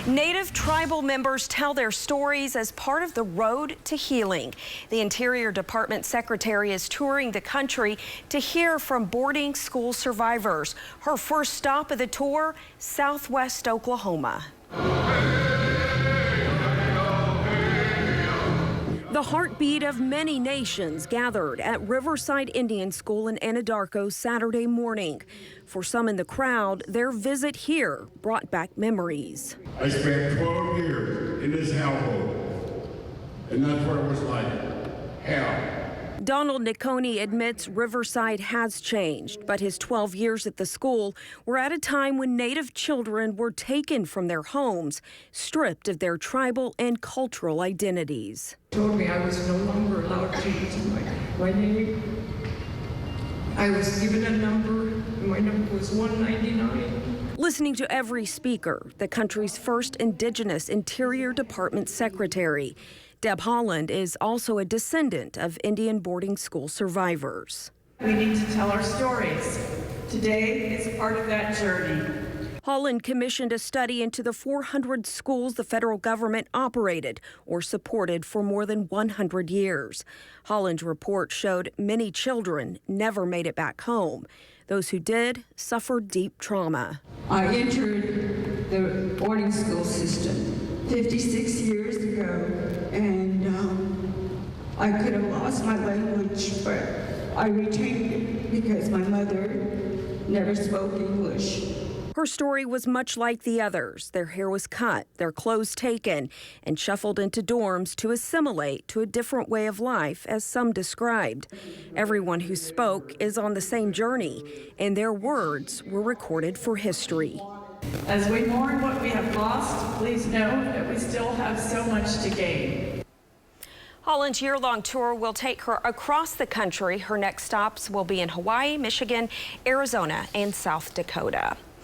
Native tribal members tell their stories as part of the Road to Healing. The Interior Department Secretary is touring the country to hear from boarding school survivors. Her first stop of the tour, Southwest Oklahoma. The heartbeat of many nations gathered at Riverside Indian School in Anadarko Saturday morning. For some in the crowd, their visit here brought back memories. I spent 12 years in this household, and that's what it was like, hell. Donald Niconi admits Riverside has changed, but his 12 years at the school were at a time when Native children were taken from their homes, stripped of their tribal and cultural identities. Told me I was no longer allowed to use my name. I was given a number, and my number was 199. Listening to every speaker, the country's first Indigenous Interior Department Secretary. Deb Holland is also a descendant of Indian boarding school survivors. We need to tell our stories. Today is part of that journey. Holland commissioned a study into the 400 schools the federal government operated or supported for more than 100 years. Holland's report showed many children never made it back home. Those who did suffered deep trauma. I entered the boarding school system 56 years ago, and I could have lost my language, but I retained it because my mother never spoke English. Her story was much like the others. Their hair was cut, their clothes taken, and shuffled into dorms to assimilate to a different way of life, as some described. Everyone who spoke is on the same journey, and their words were recorded for history. As we mourn what we have lost, please know that we still have so much to gain. Holland's year-long tour will take her across the country. Her next stops will be in Hawaii, Michigan, Arizona, and South Dakota.